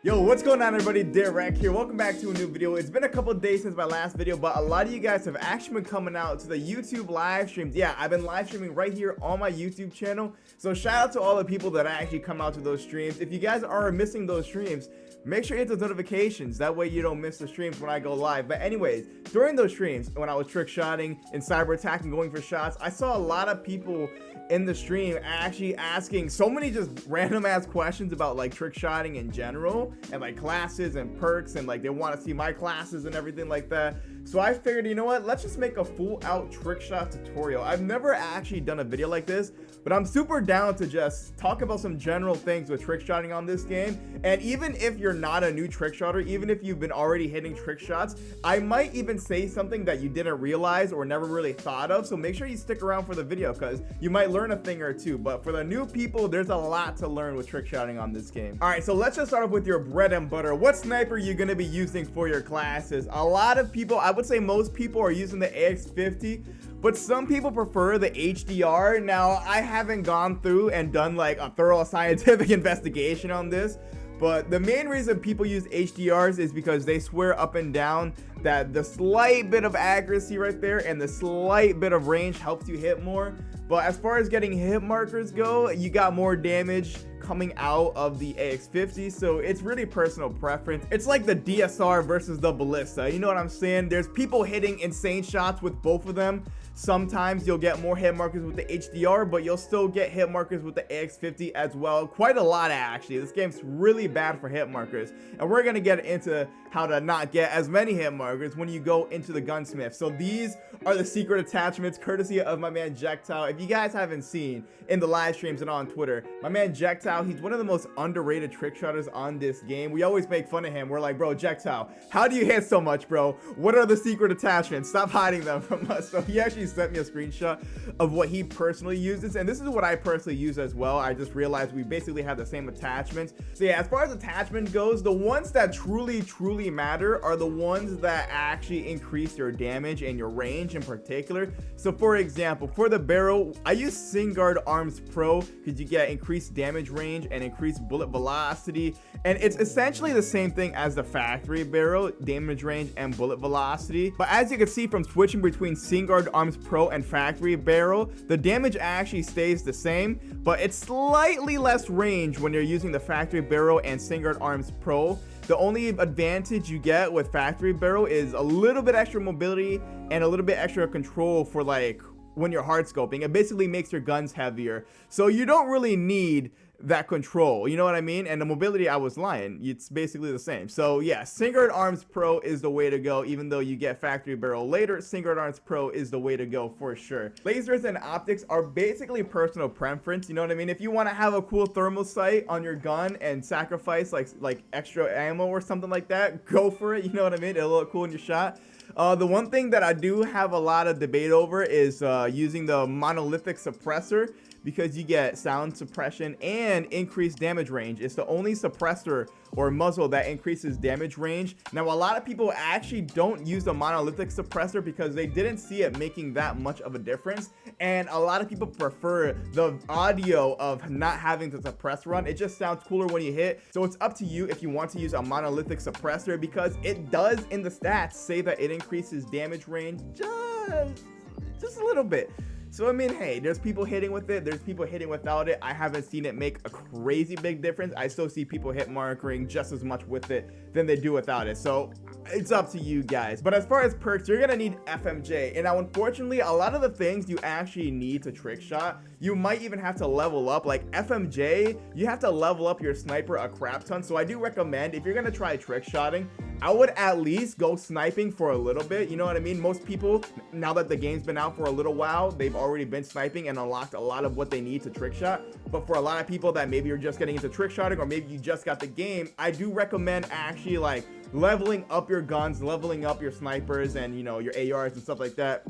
Yo, what's going on everybody? Derek here. Welcome back to a new video. It's been a couple days since my last video, but a lot of you guys have actually been coming out to the YouTube live streams. Yeah, I've been live streaming right here on my YouTube channel. So shout out to all the people that actually come out to those streams. If you guys are missing those streams, make sure you hit those notifications. That way you don't miss the streams when I go live. But anyways, during those streams, when I was trick shotting and cyber attacking, going for shots, I saw a lot of people in the stream actually asking so many just random ass questions about like trick shotting in general and like classes and perks, and like they want to see my classes and everything like that. So I figured, you know what, let's just make a full out trick shot tutorial. I've never actually done a video like this, but I'm super down to just talk about some general things with trick shotting on this game. And even if you're not a new trick shotter, even if you've been already hitting trick shots, I might even say something that you didn't realize or never really thought of. So make sure you stick around for the video because you might learn a thing or two. But for the new people, there's a lot to learn with trick shotting on this game. All right, so let's just start off with your bread and butter. What sniper are you going to be using for your classes? A lot of people, I would say most people, are using the AX50, but some people prefer the HDR. Now, I haven't gone through and done like a thorough scientific investigation on this, but the main reason people use HDRs is because they swear up and down that the slight bit of accuracy right there and the slight bit of range helps you hit more. But as far as getting hit markers go, you got more damage coming out of the AX50, so it's really personal preference. It's like the DSR versus the Ballista, you know what I'm saying? There's people hitting insane shots with both of them. Sometimes you'll get more hit markers with the HDR, but you'll still get hit markers with the AX50 as well. Quite a lot actually. This game's really bad for hit markers, and we're gonna get into how to not get as many hit markers when you go into the gunsmith. So these are the secret attachments courtesy of my man Jectile. If you guys haven't seen in the live streams and on Twitter, my man Jectile, he's one of the most underrated trick shotters on this game. We always make fun of him. We're like, bro, Jectile, how do you hit so much, bro? What are the secret attachments? Stop hiding them from us. So he actually sent me a screenshot of what he personally uses, and this is what I personally use as well. I just realized we basically have the same attachments. So yeah, as far as attachment goes, the ones that truly matter are the ones that actually increase your damage and your range in particular. So for example, for the barrel, I use Singard Arms Pro because you get increased damage range and increased bullet velocity, and it's essentially the same thing as the factory barrel, damage range and bullet velocity. But as you can see from switching between Singard Arms Pro and factory barrel, the damage actually stays the same, but it's slightly less range when you're using the factory barrel and Singard Arms Pro. The only advantage you get with factory barrel is a little bit extra mobility and a little bit extra control for like when you're hard scoping. It basically makes your guns heavier, so you don't really need that control, you know what I mean? And the mobility, I was lying, it's basically the same. So yeah, Singard Arms Pro is the way to go. Even though you get factory barrel later, Singard Arms Pro is the way to go for sure. Lasers and optics are basically personal preference, you know what I mean? If you want to have a cool thermal sight on your gun and sacrifice like extra ammo or something like that, go for it, you know what I mean? It'll look cool in your shot. The one thing that I do have a lot of debate over is using the monolithic suppressor, because you get sound suppression and increased damage range. It's the only suppressor or muzzle that increases damage range. Now, a lot of people actually don't use the monolithic suppressor because they didn't see it making that much of a difference, and a lot of people prefer the audio of not having the suppressor run. It just sounds cooler when you hit. So it's up to you if you want to use a monolithic suppressor, because it does in the stats say that it increases damage range just a little bit. So I mean, hey, there's people hitting with it, there's people hitting without it. I haven't seen it make a crazy big difference. I still see people hit markering just as much with it than they do without it. So it's up to you guys. But as far as perks, you're gonna need FMJ. And now unfortunately, a lot of the things you actually need to trick shot, you might even have to level up. Like FMJ, you have to level up your sniper a crap ton. So I do recommend, if you're gonna try trick shotting, I would at least go sniping for a little bit, you know what I mean? Most people, now that the game's been out for a little while, they've already been sniping and unlocked a lot of what they need to trick shot. But for a lot of people that maybe you're just getting into trick shotting, or maybe you just got the game, I do recommend actually like leveling up your guns, leveling up your snipers and, you know, your ARs and stuff like that.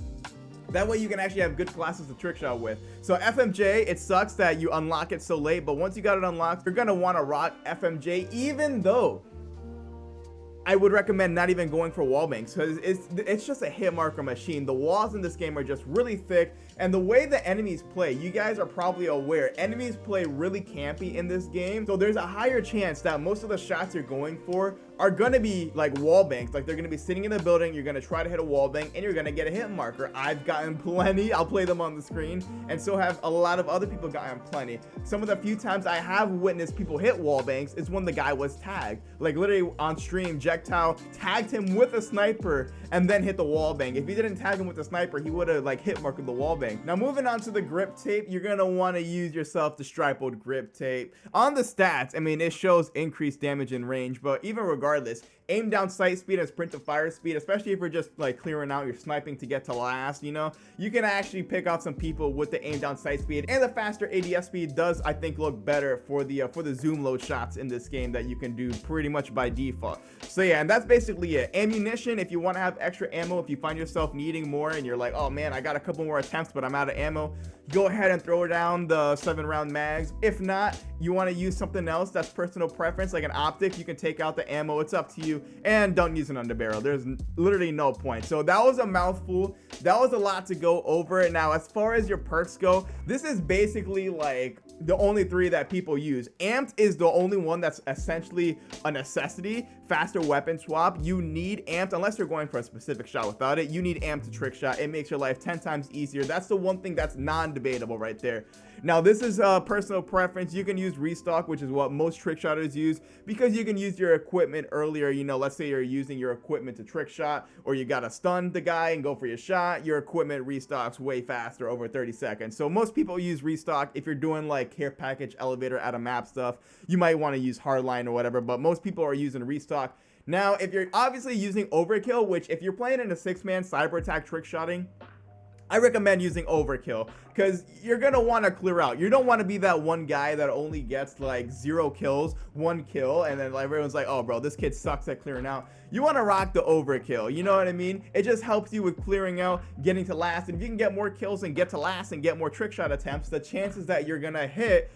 That way you can actually have good classes to trick shot with. So FMJ, it sucks that you unlock it so late, but once you got it unlocked, you're gonna want to rock FMJ, even though I would recommend not even going for wall banks, because it's just a hit marker machine. The walls in this game are just really thick, And the way the enemies play, you guys are probably aware, enemies play really campy in this game. So there's a higher chance that most of the shots you're going for are gonna be like wall banks. Like they're gonna be sitting in the building, you're gonna try to hit a wall bank, and you're gonna get a hit marker. I've gotten plenty. I'll play them on the screen, and so have a lot of other people gotten plenty. Some of the few times I have witnessed people hit wall banks is when the guy was tagged. Like literally on stream, Jectile tagged him with a sniper and then hit the wall bank. If he didn't tag him with the sniper, he would have like hit marked the wall bank. Now moving on to the grip tape, you're gonna want to use yourself the stripled grip tape. On the stats, I mean, it shows increased damage and range, but even regardless, aim down sight speed and sprint to fire speed, especially if you're just like clearing out, you're sniping to get to last, you know, you can actually pick off some people with the aim down sight speed. And the faster ADS speed does, I think, look better for the zoom load shots in this game that you can do pretty much by default. So yeah, and that's basically it. Ammunition, if you want to have extra ammo, if you find yourself needing more and you're like, oh man, I got a couple more attempts but I'm out of ammo, go ahead and throw down the 7-round mags. If not, you want to use something else, that's personal preference, like an optic, you can take out the ammo, it's up to you. And don't use an underbarrel, there's literally no point. So that was a mouthful, that was a lot to go over. Now as far as your perks go, this is basically like the only 3 that people use. Amped is the only one that's essentially a necessity. Faster weapon swap, you need amped unless you're going for a specific shot. Without it, you need amped to trick shot. It makes your life 10 times easier. That's the one thing that's non-debatable right there. Now this is personal preference. You can use restock, which is what most trick shotters use, because you can use your equipment earlier. You know, let's say you're using your equipment to trick shot, or you gotta stun the guy and go for your shot, your equipment restocks way faster, over 30 seconds. So most people use restock. If you're doing like care package, elevator, out of map stuff, you might want to use hardline or whatever, but most people are using restock. Now if you're obviously using overkill, which if you're playing in a 6-man cyber attack trick shotting, I recommend using overkill, because you're gonna want to clear out. You don't want to be that one guy that only gets like 0 kills, 1 kill, and then like, everyone's like, oh bro, this kid sucks at clearing out. You want to rock the overkill, you know what I mean? It just helps you with clearing out, getting to last, and if you can get more kills and get to last and get more trick shot attempts, the chances that you're gonna hit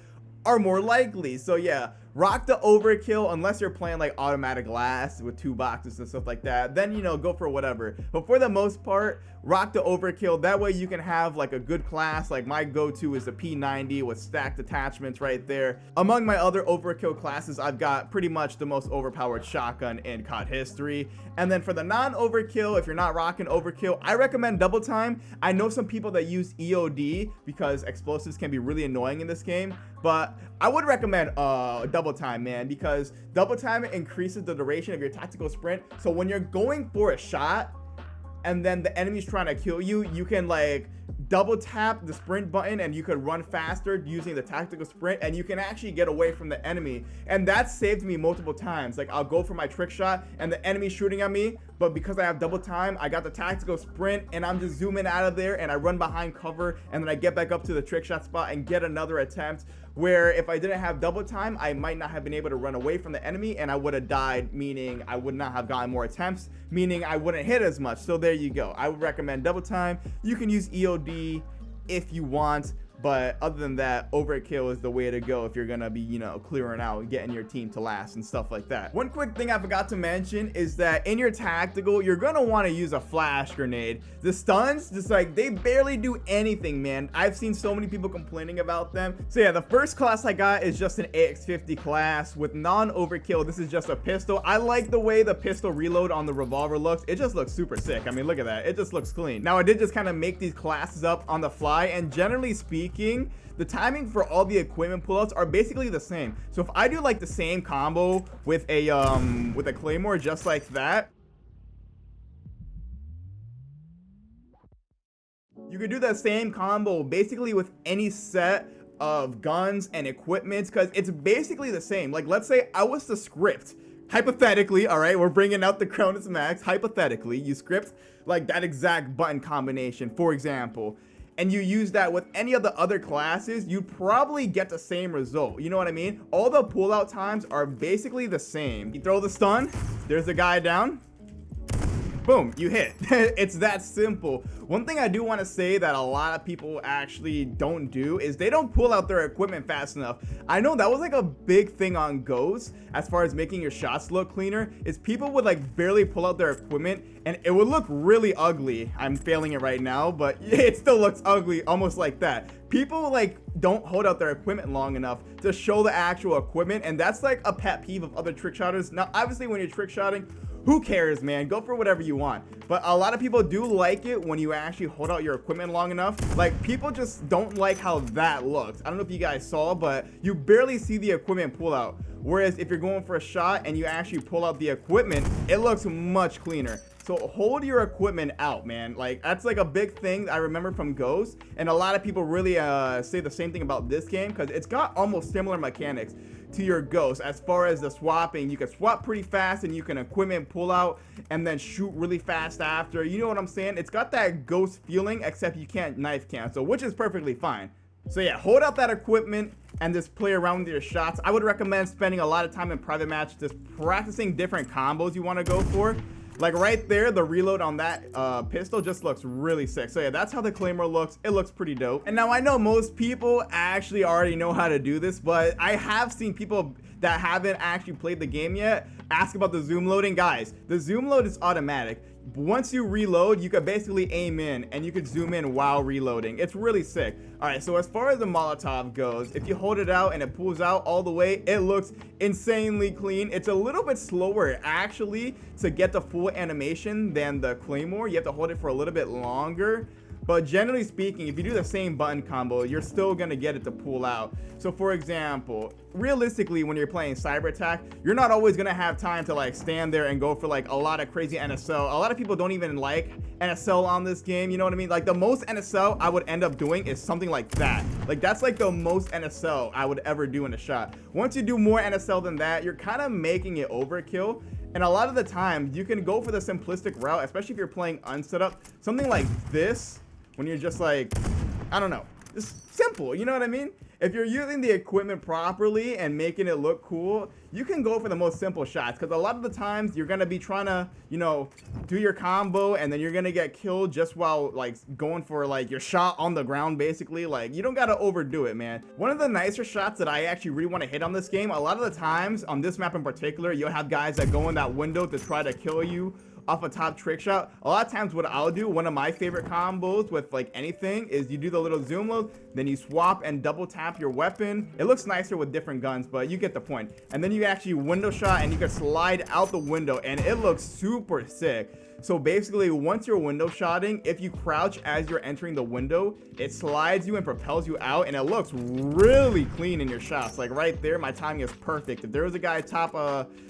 are more likely. So yeah, rock the overkill unless you're playing like automatic last with 2 boxes and stuff like that. Then, you know, go for whatever. But for the most part, rock the overkill. That way you can have like a good class. Like my go-to is the P90 with stacked attachments right there. Among my other overkill classes, I've got pretty much the most overpowered shotgun in COD history. And then for the non-overkill, if you're not rocking overkill, I recommend double time. I know some people that use EOD because explosives can be really annoying in this game, but I would recommend double time, man, because double time increases the duration of your tactical sprint. So when you're going for a shot and then the enemy's trying to kill you, you can like double tap the sprint button and you could run faster using the tactical sprint, and you can actually get away from the enemy. And that saved me multiple times. Like I'll go for my trick shot and the enemy's shooting at me, but because I have double time, I got the tactical sprint and I'm just zooming out of there and I run behind cover, and then I get back up to the trick shot spot and get another attempt, where if I didn't have double time, I might not have been able to run away from the enemy and I would have died, meaning I would not have gotten more attempts, meaning I wouldn't hit as much. So there you go. I would recommend double time. You can use EOD if you want, but other than that, overkill is the way to go if you're gonna be, you know, clearing out and getting your team to last and stuff like that. One quick thing I forgot to mention is that in your tactical, you're gonna want to use a flash grenade. The stuns, just like, they barely do anything, man. I've seen so many people complaining about them. So yeah, the first class I got is just an AX50 class with non-overkill. This is just a pistol. I like the way the pistol reload on the revolver looks. It just looks super sick. I mean, look at that. It just looks clean. Now I did just kind of make these classes up on the fly, and generally speaking, the timing for all the equipment pullouts are basically the same. So if I do like the same combo with a claymore just like that, you could do the same combo basically with any set of guns and equipment, because it's basically the same. Like let's say I was to script, hypothetically, all right, we're bringing out the Cronus Max, hypothetically, you script like that exact button combination, for example, and you use that with any of the other classes, you'd probably get the same result. You know what I mean? All the pullout times are basically the same. You throw the stun, there's a guy down. boom, you hit. It's that simple. One thing I do want to say that a lot of people actually don't do is they don't pull out their equipment fast enough. I know that was like a big thing on Ghost as far as making your shots look cleaner, is people would like barely pull out their equipment and it would look really ugly. I'm failing it right now, but it still looks ugly almost like that. People like don't hold out their equipment long enough to show the actual equipment, and that's like a pet peeve of other trick shotters. Now obviously when you're trick shotting, who cares, man? Go for whatever you want. But a lot of people do like it when you actually hold out your equipment long enough. Like, people just don't like how that looks. I don't know if you guys saw, but you barely see the equipment pull out. Whereas if you're going for a shot and you actually pull out the equipment, it looks much cleaner. So hold your equipment out, man. Like, that's like a big thing I remember from Ghost. And a lot of people really say the same thing about this game, because it's got almost similar mechanics to your Ghost. As far as the swapping, you can swap pretty fast and you can equipment pull out and then shoot really fast after. You know what I'm saying? It's got that Ghost feeling, except you can't knife cancel, which is perfectly fine. So yeah, hold out that equipment and just play around with your shots. I would recommend spending a lot of time in private match just practicing different combos you want to go for. Like right there, the reload on that pistol just looks really sick. So yeah, that's how the Claymore looks. It looks pretty dope. And now I know most people actually already know how to do this, but I have seen people that haven't actually played the game yet ask about the zoom loading. Guys, the zoom load is automatic. Once you reload, you could basically aim in and you could zoom in while reloading. It's really sick. All right, so as far as the Molotov goes, if you hold it out and it pulls out all the way, it looks insanely clean. It's a little bit slower actually to get the full animation than the Claymore. You have to hold it for a little bit longer. But generally speaking, if you do the same button combo, you're still gonna get it to pull out. So for example, realistically, when you're playing Cyber Attack, you're not always gonna have time to like stand there and go for like a lot of crazy NSL. A lot of people don't even like NSL on this game, you know what I mean? Like the most NSL I would end up doing is something like that. Like that's like the most NSL I would ever do in a shot. Once you do more NSL than that, you're kind of making it overkill. And a lot of the time, you can go for the simplistic route, especially if you're playing unset up. Something like this, when you're just like, I don't know, just simple, you know what I mean? If you're using the equipment properly and making it look cool, you can go for the most simple shots, because a lot of the times you're gonna be trying to, you know, do your combo and then you're gonna get killed just while like going for like your shot on the ground basically. Like, you don't gotta overdo it, man. One of the nicer shots that I actually really want to hit on this game, a lot of the times on this map in particular, you'll have guys that go in that window to try to kill you off a top trick shot. A lot of times what I'll do, one of my favorite combos with like anything, is you do the little zoom load, then you swap and double tap your weapon. It looks nicer with different guns, but you get the point. And then you actually window shot and you can slide out the window and it looks super sick. So basically, once you're window shotting, if you crouch as you're entering the window, it slides you and propels you out, and it looks really clean in your shots. Like right there, my timing is perfect. If there was a guy top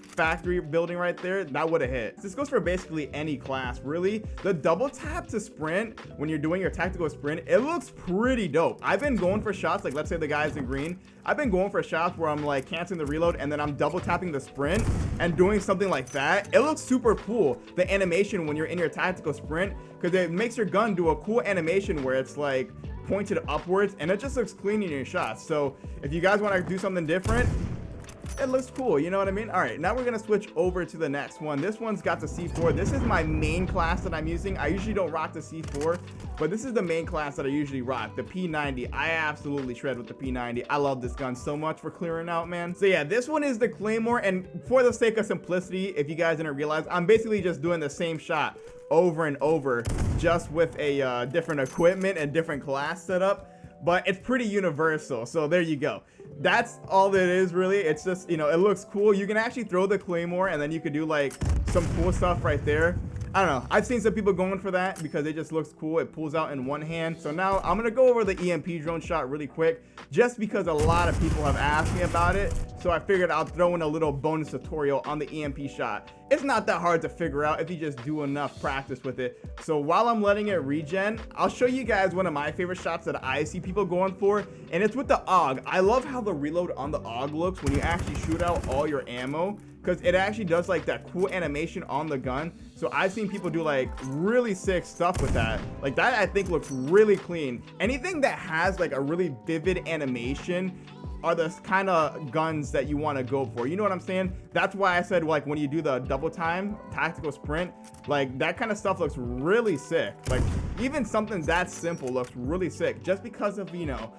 factory building right there, that would have hit. This goes for basically any class, really. The double tap to sprint when you're doing your tactical sprint, it looks pretty dope. I've been going for shots, like let's say the guy's in green. I've been going for shots where I'm like canceling the reload and then I'm double tapping the sprint and doing something like that. It looks super cool, the animation when you're in your tactical sprint, because it makes your gun do a cool animation where it's like pointed upwards and it just looks clean in your shots. So if you guys want to do something different, it looks cool, you know what I mean? All right, now we're gonna switch over to the next one. This one's got the C4. This is my main class that I'm using. I usually don't rock the C4, but this is the main class that I usually rock, the P90. I absolutely shred with the P90. I love this gun so much for clearing out, man. So yeah, this one is the Claymore, and for the sake of simplicity, if you guys didn't realize, I'm basically just doing the same shot over and over, just with a different equipment and different class setup. But it's pretty universal, so there you go. That's all it is, really. It's just, you know, it looks cool. You can actually throw the Claymore and then you could do like some cool stuff right there. I don't know, I've seen some people going for that because it just looks cool. It pulls out in one hand. So now I'm gonna go over the EMP drone shot really quick, just because a lot of people have asked me about it. So I figured I'll throw in a little bonus tutorial on the EMP shot. It's not that hard to figure out if you just do enough practice with it. So while I'm letting it regen, I'll show you guys one of my favorite shots that I see people going for, and it's with the AUG. I love how the reload on the AUG looks when you actually shoot out all your ammo, because it actually does like that cool animation on the gun. So I've seen people do like really sick stuff with that. Like that I think looks really clean. Anything that has like a really vivid animation are the kind of guns that you want to go for. You know what I'm saying? That's why I said like when you do the double time tactical sprint, like that kind of stuff looks really sick. Like even something that simple looks really sick just because of, you know,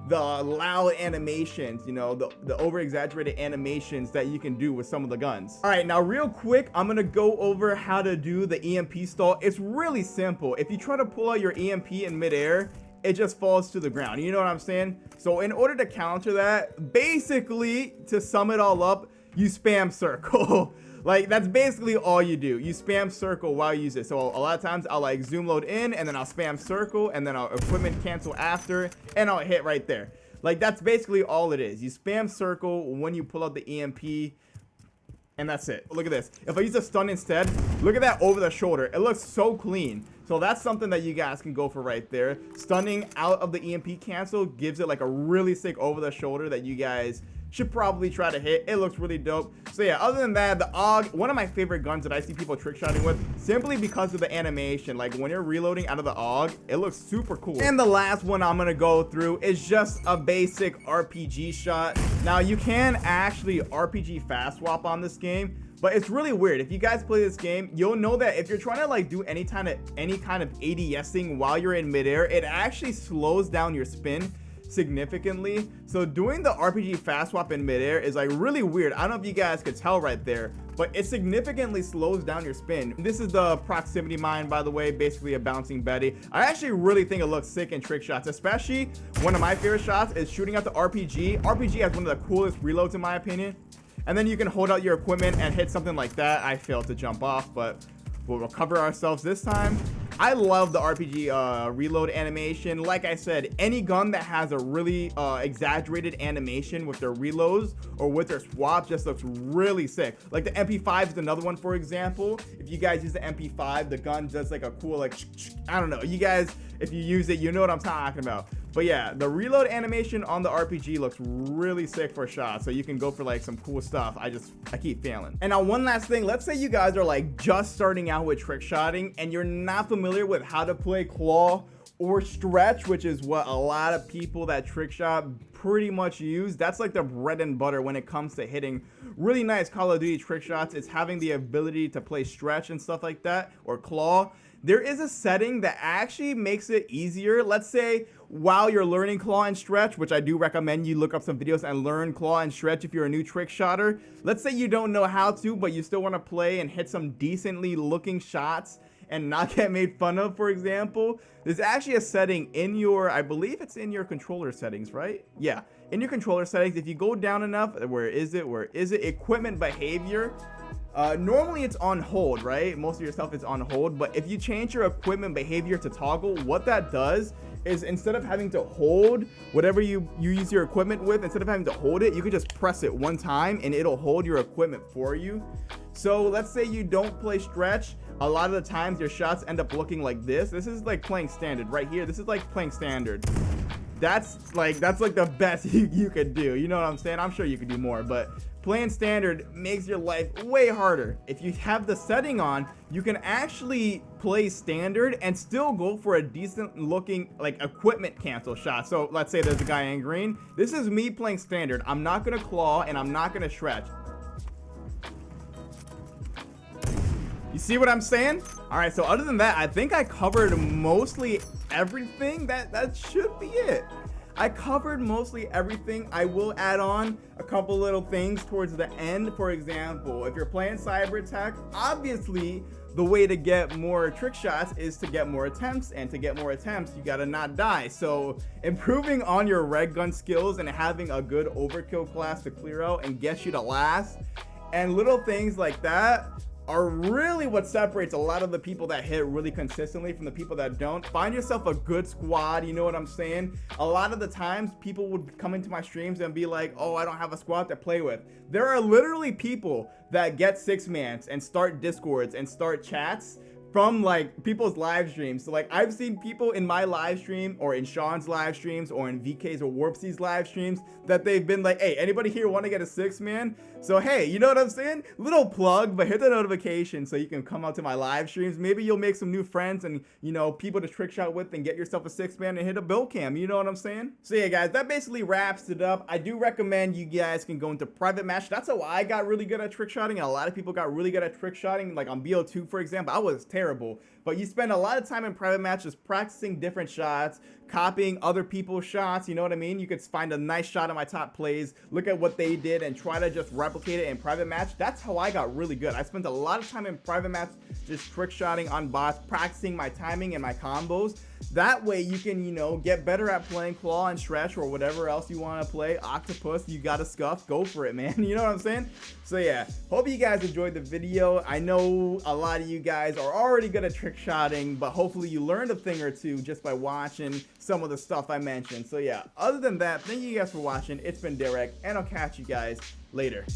the loud animations, you know, the over exaggerated animations that you can do with some of the guns. All right, now real quick, I'm gonna go over how to do the EMP stall. It's really simple. If you try to pull out your EMP in midair, it just falls to the ground. You know what I'm saying? So in order to counter that, basically, to sum it all up, you spam circle. Like that's basically all you do. You spam circle while you use it. So a lot of times I'll like zoom load in and then I'll spam circle and then I'll equipment cancel after and I'll hit right there. Like that's basically all it is. You spam circle when you pull out the EMP and that's it. Look at this. If I use a stun instead, look at that over the shoulder. It looks so clean. So that's something that you guys can go for right there. Stunning out of the EMP cancel gives it like a really sick over the shoulder that you guys should probably try to hit. It looks really dope. So yeah, other than that, the AUG, one of my favorite guns that I see people trick shotting with, simply because of the animation. Like when you're reloading out of the AUG, it looks super cool. And the last one I'm gonna go through is just a basic RPG shot. Now you can actually RPG fast swap on this game, but it's really weird. If you guys play this game, you'll know that if you're trying to like do any kind of ADSing while you're in midair, it actually slows down your spin significantly. So doing the RPG fast swap in midair is like really weird. I don't know if you guys could tell right there, but it significantly slows down your spin. This is the proximity mine, by the way, basically a bouncing Betty. I actually really think it looks sick in trick shots, especially one of my favorite shots is shooting out the RPG. RPG has one of the coolest reloads in my opinion. And then you can hold out your equipment and hit something like that. I failed to jump off, but we'll recover ourselves this time. I love the RPG reload animation. Like I said, any gun that has a really exaggerated animation with their reloads or with their swap just looks really sick. Like the MP5 is another one, for example. If you guys use the MP5, the gun does like a cool, like, I don't know. You guys, if you use it, you know what I'm talking about. But yeah, the reload animation on the RPG looks really sick for a shot. So you can go for like some cool stuff. I keep failing. And now one last thing, let's say you guys are like just starting out with trick shotting and you're not familiar with how to play claw or stretch, which is what a lot of people that trick shot pretty much use. That's like the bread and butter when it comes to hitting really nice Call of Duty trick shots. It's having the ability to play stretch and stuff like that, or claw. There is a setting that actually makes it easier. Let's say while you're learning claw and stretch, which I do recommend you look up some videos and learn claw and stretch if you're a new trick shotter. Let's say you don't know how to, but you still want to play and hit some decently looking shots and not get made fun of, for example. There's actually a setting in your, I believe it's in your controller settings, right? Yeah, in your controller settings, if you go down enough, where is it? Equipment behavior. Normally it's on hold, right? Most of your stuff is on hold, but if you change your equipment behavior to toggle, what that does is instead of having to hold whatever you use your equipment with, instead of having to hold it, you can just press it one time and it'll hold your equipment for you. So let's say you don't play stretch. A lot of the times your shots end up looking like this. This is like playing standard right here. This is like playing standard. That's like the best you could do. You know what I'm saying? I'm sure you could do more, but playing standard makes your life way harder. If you have the setting on, you can actually play standard and still go for a decent looking like equipment cancel shot. So let's say there's a guy in green. This is me playing standard. I'm not gonna claw and I'm not gonna stretch. You see what I'm saying? All right, so other than that, I think I covered mostly everything. That should be it. I covered mostly everything. I will add on a couple little things towards the end. For example, if you're playing cyber attack, obviously the way to get more trick shots is to get more attempts, and to get more attempts, you gotta not die. So improving on your red gun skills and having a good overkill class to clear out and get you to last, and little things like that are really what separates a lot of the people that hit really consistently from the people that don't. Find yourself a good squad, you know what I'm saying? A lot of the times people would come into my streams and be like, oh, I don't have a squad to play with. There are literally people that get 6-mans and start discords and start chats from like people's live streams. So like I've seen people in my live stream or in Sean's live streams or in VK's or Warpsy's live streams that they've been like, hey, anybody here want to get a 6-man? So hey, you know what I'm saying? Little plug, but hit the notification so you can come out to my live streams. Maybe you'll make some new friends and, you know, people to trick shot with and get yourself a 6-man and hit a build cam. You know what I'm saying? So yeah, guys, that basically wraps it up. I do recommend you guys can go into private match. That's how I got really good at trick shotting, and a lot of people got really good at trick shotting. Like on BO2, for example, I was terrible. But you spend a lot of time in private matches practicing different shots, copying other people's shots, you know what I mean? You could find a nice shot of my top plays, look at what they did, and try to just replicate it in private match. That's how I got really good. I spent a lot of time in private match just trick shotting on bots, practicing my timing and my combos. That way you can, you know, get better at playing claw and stretch or whatever else you want to play. Octopus, you got a scuff, go for it, man. You know what I'm saying? So yeah, hope you guys enjoyed the video. I know a lot of you guys are already good at trick shotting, but hopefully you learned a thing or two just by watching some of the stuff I mentioned. So yeah, other than that, thank you guys for watching. It's been Derek, and I'll catch you guys later.